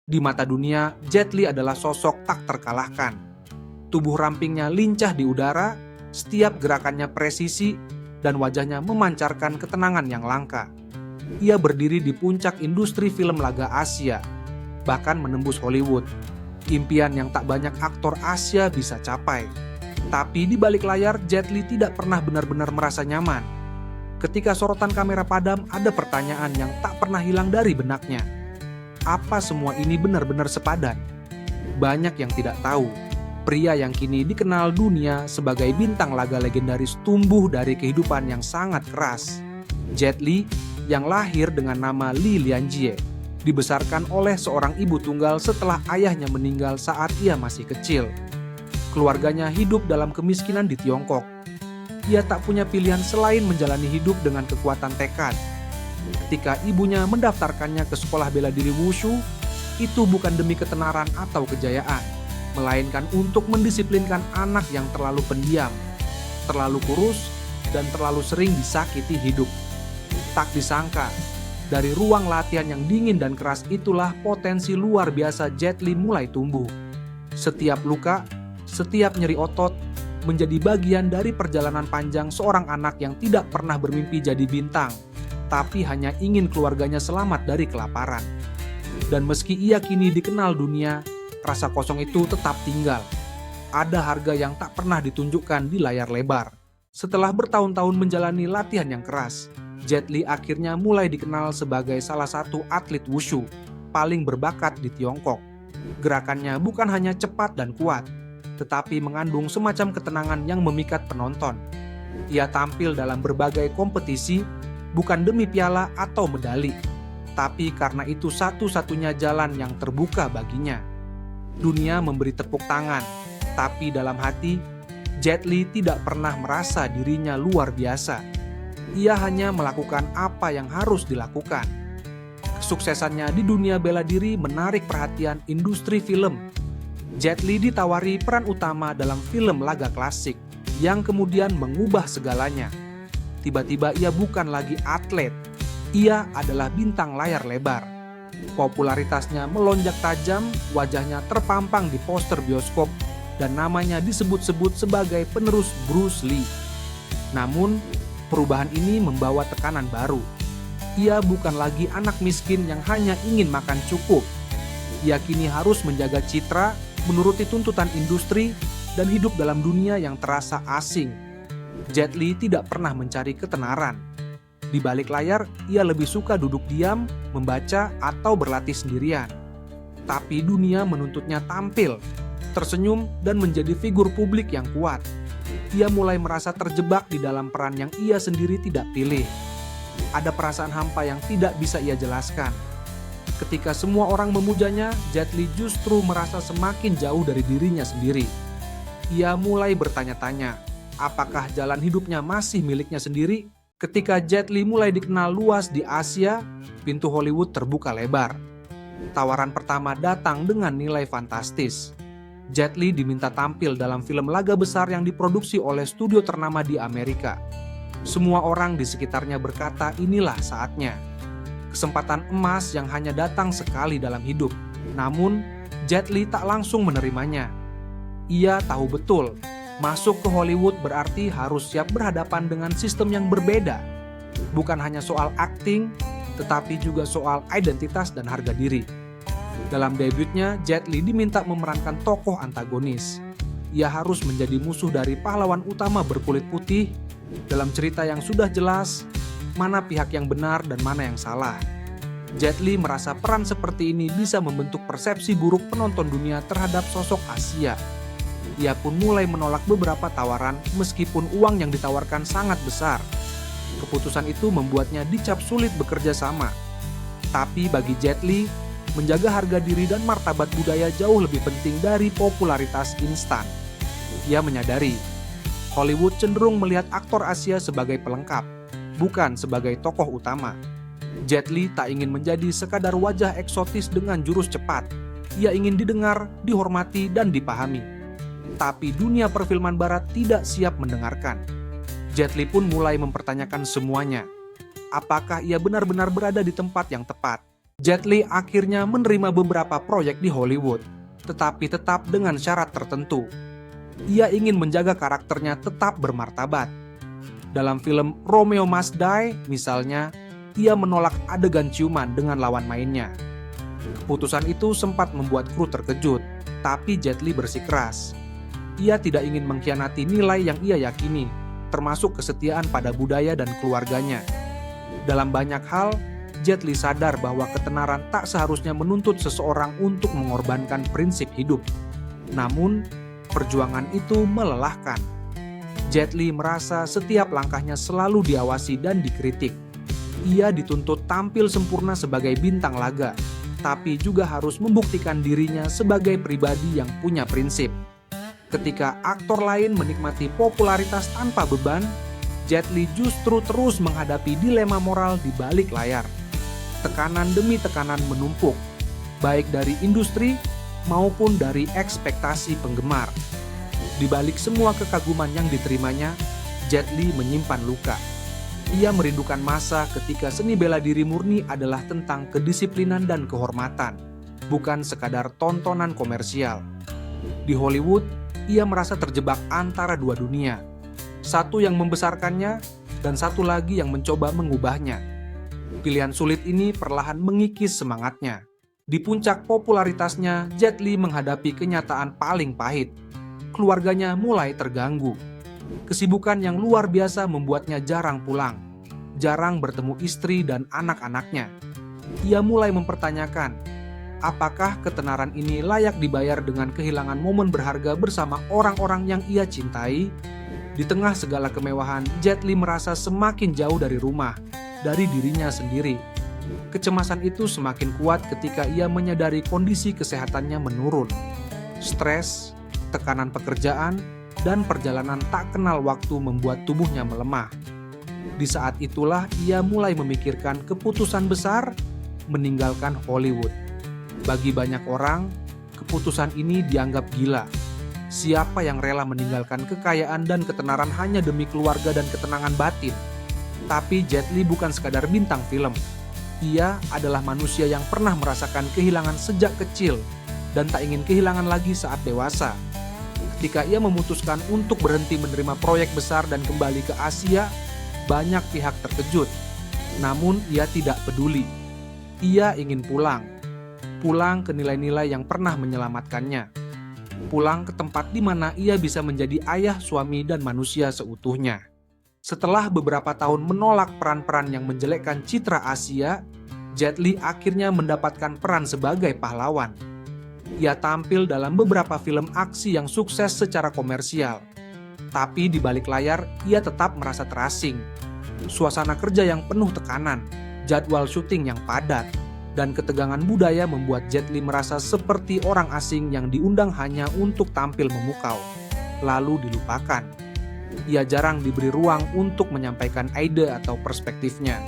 Di mata dunia, Jet Li adalah sosok tak terkalahkan. Tubuh rampingnya lincah di udara, setiap gerakannya presisi, dan wajahnya memancarkan ketenangan yang langka. Ia berdiri di puncak industri film laga Asia, bahkan menembus Hollywood. Impian yang tak banyak aktor Asia bisa capai. Tapi di balik layar, Jet Li tidak pernah benar-benar merasa nyaman. Ketika sorotan kamera padam, ada pertanyaan yang tak pernah hilang dari benaknya. Apa semua ini benar-benar sepadan? Banyak yang tidak tahu. Pria yang kini dikenal dunia sebagai bintang laga legendaris tumbuh dari kehidupan yang sangat keras. Jet Li, yang lahir dengan nama Li Lianjie, dibesarkan oleh seorang ibu tunggal setelah ayahnya meninggal saat ia masih kecil. Keluarganya hidup dalam kemiskinan di Tiongkok. Ia tak punya pilihan selain menjalani hidup dengan kekuatan tekad. Ketika ibunya mendaftarkannya ke sekolah bela diri wushu, itu bukan demi ketenaran atau kejayaan, melainkan untuk mendisiplinkan anak yang terlalu pendiam, terlalu kurus, dan terlalu sering disakiti hidup. Tak disangka, dari ruang latihan yang dingin dan keras itulah potensi luar biasa Jet Li mulai tumbuh. Setiap luka, setiap nyeri otot, menjadi bagian dari perjalanan panjang seorang anak yang tidak pernah bermimpi jadi bintang, tapi hanya ingin keluarganya selamat dari kelaparan. Dan meski ia kini dikenal dunia, rasa kosong itu tetap tinggal. Ada harga yang tak pernah ditunjukkan di layar lebar. Setelah bertahun-tahun menjalani latihan yang keras, Jet Li akhirnya mulai dikenal sebagai salah satu atlet wushu paling berbakat di Tiongkok. Gerakannya bukan hanya cepat dan kuat, tetapi mengandung semacam ketenangan yang memikat penonton. Ia tampil dalam berbagai kompetisi, bukan demi piala atau medali, tapi karena itu satu-satunya jalan yang terbuka baginya. Dunia memberi tepuk tangan, tapi dalam hati, Jet Li tidak pernah merasa dirinya luar biasa. Ia hanya melakukan apa yang harus dilakukan. Kesuksesannya di dunia bela diri menarik perhatian industri film. Jet Li ditawari peran utama dalam film laga klasik, yang kemudian mengubah segalanya. Tiba-tiba ia bukan lagi atlet, ia adalah bintang layar lebar. Popularitasnya melonjak tajam, wajahnya terpampang di poster bioskop, dan namanya disebut-sebut sebagai penerus Bruce Lee. Namun, perubahan ini membawa tekanan baru. Ia bukan lagi anak miskin yang hanya ingin makan cukup. Ia kini harus menjaga citra, menuruti tuntutan industri, dan hidup dalam dunia yang terasa asing. Jet Li tidak pernah mencari ketenaran. Di balik layar, ia lebih suka duduk diam, membaca, atau berlatih sendirian. Tapi dunia menuntutnya tampil, tersenyum, dan menjadi figur publik yang kuat. Ia mulai merasa terjebak di dalam peran yang ia sendiri tidak pilih. Ada perasaan hampa yang tidak bisa ia jelaskan. Ketika semua orang memujanya, Jet Li justru merasa semakin jauh dari dirinya sendiri. Ia mulai bertanya-tanya, apakah jalan hidupnya masih miliknya sendiri? Ketika Jet Li mulai dikenal luas di Asia, pintu Hollywood terbuka lebar. Tawaran pertama datang dengan nilai fantastis. Jet Li diminta tampil dalam film laga besar yang diproduksi oleh studio ternama di Amerika. Semua orang di sekitarnya berkata inilah saatnya. Kesempatan emas yang hanya datang sekali dalam hidup. Namun, Jet Li tak langsung menerimanya. Ia tahu betul, masuk ke Hollywood berarti harus siap berhadapan dengan sistem yang berbeda. Bukan hanya soal akting, tetapi juga soal identitas dan harga diri. Dalam debutnya, Jet Li diminta memerankan tokoh antagonis. Ia harus menjadi musuh dari pahlawan utama berkulit putih dalam cerita yang sudah jelas mana pihak yang benar dan mana yang salah. Jet Li merasa peran seperti ini bisa membentuk persepsi buruk penonton dunia terhadap sosok Asia. Ia pun mulai menolak beberapa tawaran meskipun uang yang ditawarkan sangat besar. Keputusan itu membuatnya dicap sulit bekerja sama. Tapi bagi Jet Li, menjaga harga diri dan martabat budaya jauh lebih penting dari popularitas instan. Ia menyadari, Hollywood cenderung melihat aktor Asia sebagai pelengkap, bukan sebagai tokoh utama. Jet Li tak ingin menjadi sekadar wajah eksotis dengan jurus cepat. Ia ingin didengar, dihormati, dan dipahami. Tapi dunia perfilman barat tidak siap mendengarkan. Jet Li pun mulai mempertanyakan semuanya. Apakah ia benar-benar berada di tempat yang tepat? Jet Li akhirnya menerima beberapa proyek di Hollywood, tetapi tetap dengan syarat tertentu. Ia ingin menjaga karakternya tetap bermartabat. Dalam film Romeo Must Die, misalnya, ia menolak adegan ciuman dengan lawan mainnya. Keputusan itu sempat membuat kru terkejut, tapi Jet Li bersikeras. Ia tidak ingin mengkhianati nilai yang ia yakini, termasuk kesetiaan pada budaya dan keluarganya. Dalam banyak hal, Jet Li sadar bahwa ketenaran tak seharusnya menuntut seseorang untuk mengorbankan prinsip hidup. Namun, perjuangan itu melelahkan. Jet Li merasa setiap langkahnya selalu diawasi dan dikritik. Ia dituntut tampil sempurna sebagai bintang laga, tapi juga harus membuktikan dirinya sebagai pribadi yang punya prinsip. Ketika aktor lain menikmati popularitas tanpa beban, Jet Li justru terus menghadapi dilema moral di balik layar. Tekanan demi tekanan menumpuk, baik dari industri maupun dari ekspektasi penggemar. Di balik semua kekaguman yang diterimanya, Jet Li menyimpan luka. Ia merindukan masa ketika seni bela diri murni adalah tentang kedisiplinan dan kehormatan, bukan sekadar tontonan komersial. Di Hollywood, ia merasa terjebak antara dua dunia. Satu yang membesarkannya, dan satu lagi yang mencoba mengubahnya. Pilihan sulit ini perlahan mengikis semangatnya. Di puncak popularitasnya, Jet Li menghadapi kenyataan paling pahit. Keluarganya mulai terganggu. Kesibukan yang luar biasa membuatnya jarang pulang, jarang bertemu istri dan anak-anaknya. Ia mulai mempertanyakan, apakah ketenaran ini layak dibayar dengan kehilangan momen berharga bersama orang-orang yang ia cintai? Di tengah segala kemewahan, Jet Li merasa semakin jauh dari rumah, dari dirinya sendiri. Kecemasan itu semakin kuat ketika ia menyadari kondisi kesehatannya menurun. Stres, tekanan pekerjaan, dan perjalanan tak kenal waktu membuat tubuhnya melemah. Di saat itulah ia mulai memikirkan keputusan besar, meninggalkan Hollywood. Bagi banyak orang, keputusan ini dianggap gila. Siapa yang rela meninggalkan kekayaan dan ketenaran hanya demi keluarga dan ketenangan batin? Tapi Jet Li bukan sekadar bintang film. Ia adalah manusia yang pernah merasakan kehilangan sejak kecil dan tak ingin kehilangan lagi saat dewasa. Ketika ia memutuskan untuk berhenti menerima proyek besar dan kembali ke Asia, banyak pihak terkejut. Namun ia tidak peduli. Ia ingin pulang ke nilai-nilai yang pernah menyelamatkannya. Pulang ke tempat di mana ia bisa menjadi ayah, suami, dan manusia seutuhnya. Setelah beberapa tahun menolak peran-peran yang menjelekkan citra Asia, Jet Li akhirnya mendapatkan peran sebagai pahlawan. Ia tampil dalam beberapa film aksi yang sukses secara komersial. Tapi di balik layar, ia tetap merasa terasing. Suasana kerja yang penuh tekanan, jadwal syuting yang padat, dan ketegangan budaya membuat Jet Li merasa seperti orang asing yang diundang hanya untuk tampil memukau, lalu dilupakan. Ia jarang diberi ruang untuk menyampaikan ide atau perspektifnya.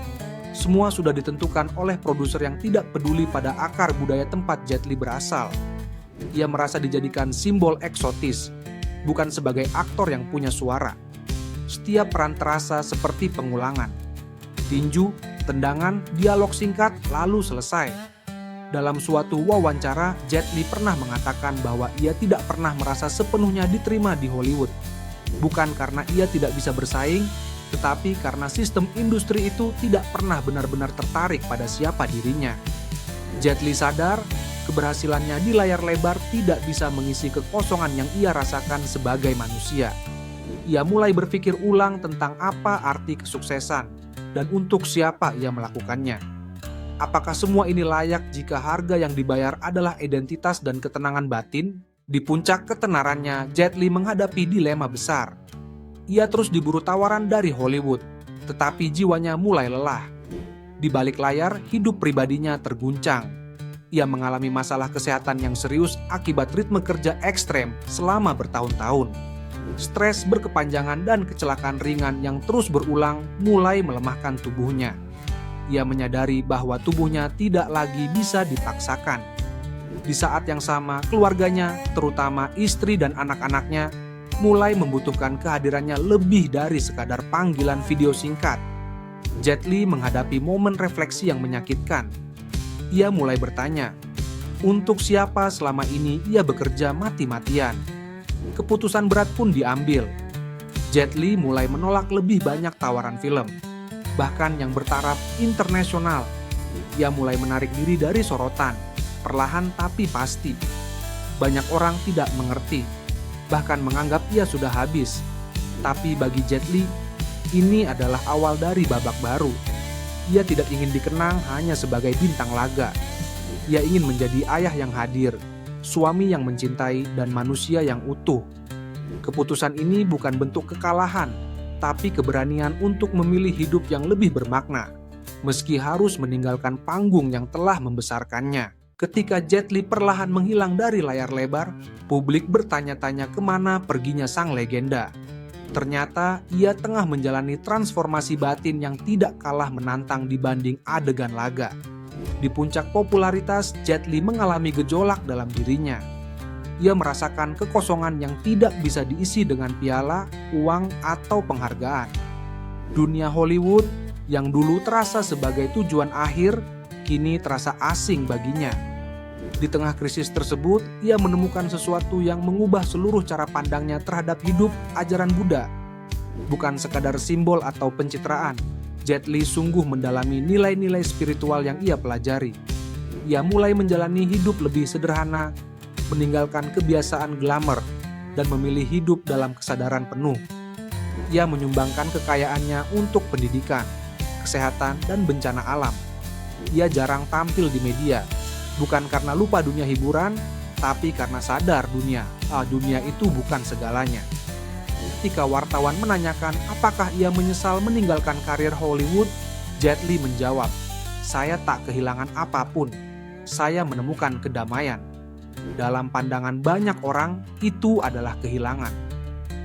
Semua sudah ditentukan oleh produser yang tidak peduli pada akar budaya tempat Jet Li berasal. Ia merasa dijadikan simbol eksotis, bukan sebagai aktor yang punya suara. Setiap peran terasa seperti pengulangan. Tinju, tendangan, dialog singkat, lalu selesai. Dalam suatu wawancara, Jet Li pernah mengatakan bahwa ia tidak pernah merasa sepenuhnya diterima di Hollywood. Bukan karena ia tidak bisa bersaing, tetapi karena sistem industri itu tidak pernah benar-benar tertarik pada siapa dirinya. Jet Li sadar, keberhasilannya di layar lebar tidak bisa mengisi kekosongan yang ia rasakan sebagai manusia. Ia mulai berpikir ulang tentang apa arti kesuksesan dan untuk siapa ia melakukannya. Apakah semua ini layak jika harga yang dibayar adalah identitas dan ketenangan batin? Di puncak ketenarannya, Jet Li menghadapi dilema besar. Ia terus diburu tawaran dari Hollywood, tetapi jiwanya mulai lelah. Di balik layar, hidup pribadinya terguncang. Ia mengalami masalah kesehatan yang serius akibat ritme kerja ekstrem selama bertahun-tahun. Stres berkepanjangan dan kecelakaan ringan yang terus berulang mulai melemahkan tubuhnya. Ia menyadari bahwa tubuhnya tidak lagi bisa dipaksakan. Di saat yang sama, keluarganya, terutama istri dan anak-anaknya, mulai membutuhkan kehadirannya lebih dari sekadar panggilan video singkat. Jet Li menghadapi momen refleksi yang menyakitkan. Ia mulai bertanya, untuk siapa selama ini ia bekerja mati-matian. Keputusan berat pun diambil. Jet Li mulai menolak lebih banyak tawaran film, bahkan yang bertaraf internasional. Ia mulai menarik diri dari sorotan, perlahan tapi pasti. Banyak orang tidak mengerti, bahkan menganggap ia sudah habis. Tapi bagi Jet Li, ini adalah awal dari babak baru. Ia tidak ingin dikenang hanya sebagai bintang laga. Ia ingin menjadi ayah yang hadir, suami yang mencintai, dan manusia yang utuh. Keputusan ini bukan bentuk kekalahan, tapi keberanian untuk memilih hidup yang lebih bermakna, meski harus meninggalkan panggung yang telah membesarkannya. Ketika Jet Li perlahan menghilang dari layar lebar, publik bertanya-tanya kemana perginya sang legenda. Ternyata ia tengah menjalani transformasi batin yang tidak kalah menantang dibanding adegan laga. Di puncak popularitas, Jet Li mengalami gejolak dalam dirinya. Ia merasakan kekosongan yang tidak bisa diisi dengan piala, uang, atau penghargaan. Dunia Hollywood yang dulu terasa sebagai tujuan akhir, kini terasa asing baginya. Di tengah krisis tersebut, ia menemukan sesuatu yang mengubah seluruh cara pandangnya terhadap hidup ajaran Buddha. Bukan sekadar simbol atau pencitraan, Jet Li sungguh mendalami nilai-nilai spiritual yang ia pelajari. Ia mulai menjalani hidup lebih sederhana, meninggalkan kebiasaan glamour, dan memilih hidup dalam kesadaran penuh. Ia menyumbangkan kekayaannya untuk pendidikan, kesehatan, dan bencana alam. Ia jarang tampil di media, bukan karena lupa dunia hiburan, tapi karena sadar dunia itu bukan segalanya. Ketika wartawan menanyakan apakah ia menyesal meninggalkan karir Hollywood, Jet Li menjawab, "Saya tak kehilangan apapun, saya menemukan kedamaian." Dalam pandangan banyak orang, itu adalah kehilangan.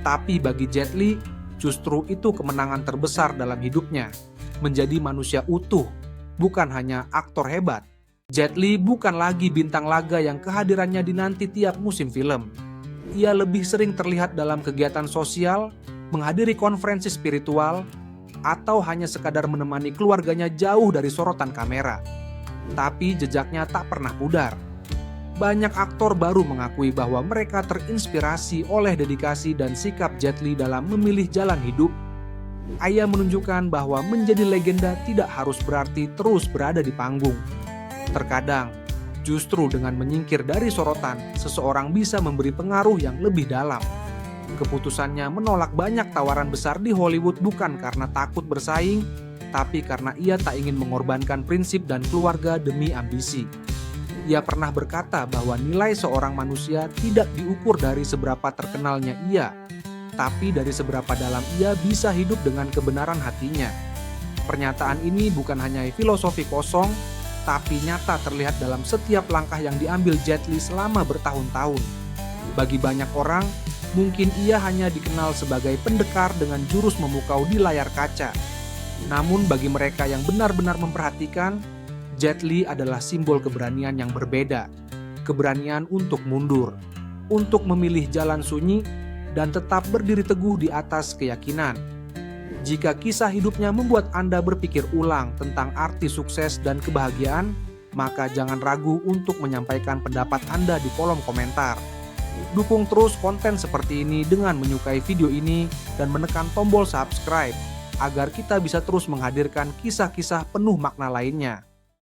Tapi bagi Jet Li, justru itu kemenangan terbesar dalam hidupnya, menjadi manusia utuh, bukan hanya aktor hebat. Jet Li bukan lagi bintang laga yang kehadirannya dinanti tiap musim film. Ia lebih sering terlihat dalam kegiatan sosial, menghadiri konferensi spiritual, atau hanya sekadar menemani keluarganya jauh dari sorotan kamera. Tapi jejaknya tak pernah pudar. Banyak aktor baru mengakui bahwa mereka terinspirasi oleh dedikasi dan sikap Jet Li dalam memilih jalan hidup. Ia menunjukkan bahwa menjadi legenda tidak harus berarti terus berada di panggung. Terkadang, justru dengan menyingkir dari sorotan, seseorang bisa memberi pengaruh yang lebih dalam. Keputusannya menolak banyak tawaran besar di Hollywood bukan karena takut bersaing, tapi karena ia tak ingin mengorbankan prinsip dan keluarga demi ambisi. Ia pernah berkata bahwa nilai seorang manusia tidak diukur dari seberapa terkenalnya ia, tapi dari seberapa dalam ia bisa hidup dengan kebenaran hatinya. Pernyataan ini bukan hanya filosofi kosong, tapi nyata terlihat dalam setiap langkah yang diambil Jet Li selama bertahun-tahun. Bagi banyak orang, mungkin ia hanya dikenal sebagai pendekar dengan jurus memukau di layar kaca. Namun bagi mereka yang benar-benar memperhatikan, Jet Li adalah simbol keberanian yang berbeda. Keberanian untuk mundur, untuk memilih jalan sunyi, dan tetap berdiri teguh di atas keyakinan. Jika kisah hidupnya membuat Anda berpikir ulang tentang arti sukses dan kebahagiaan, maka jangan ragu untuk menyampaikan pendapat Anda di kolom komentar. Dukung terus konten seperti ini dengan menyukai video ini dan menekan tombol subscribe, agar kita bisa terus menghadirkan kisah-kisah penuh makna lainnya.